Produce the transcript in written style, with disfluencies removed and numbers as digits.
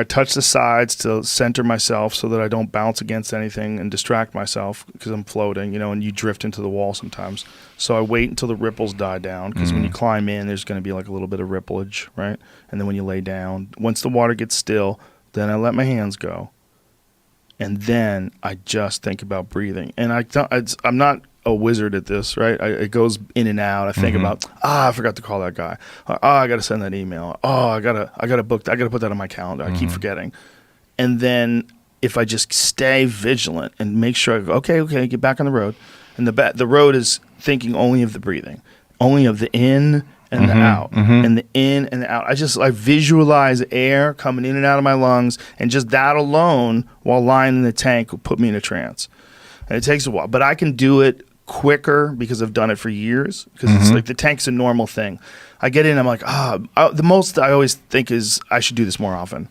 I touch the sides to center myself so that I don't bounce against anything and distract myself because I'm floating, and you drift into the wall sometimes. So I wait until the ripples die down because when you climb in, there's going to be like a little bit of rippleage, right? And then when you lay down, once the water gets still, then I let my hands go. And then I just think about breathing. And I'm not a wizard at this, right? It goes in and out. I think about, I forgot to call that guy. I got to send that email. I got to book. I got to put that on my calendar. I keep forgetting. And then if I just stay vigilant and make sure I go, okay, get back on the road. And the road is thinking only of the breathing, only of the in and the out, and the in and the out. I visualize air coming in and out of my lungs, and just that alone, while lying in the tank, will put me in a trance. And it takes a while, but I can do it quicker because I've done it for years. Because it's like the tank's a normal thing. I get in, I'm like, the most I always think is I should do this more often.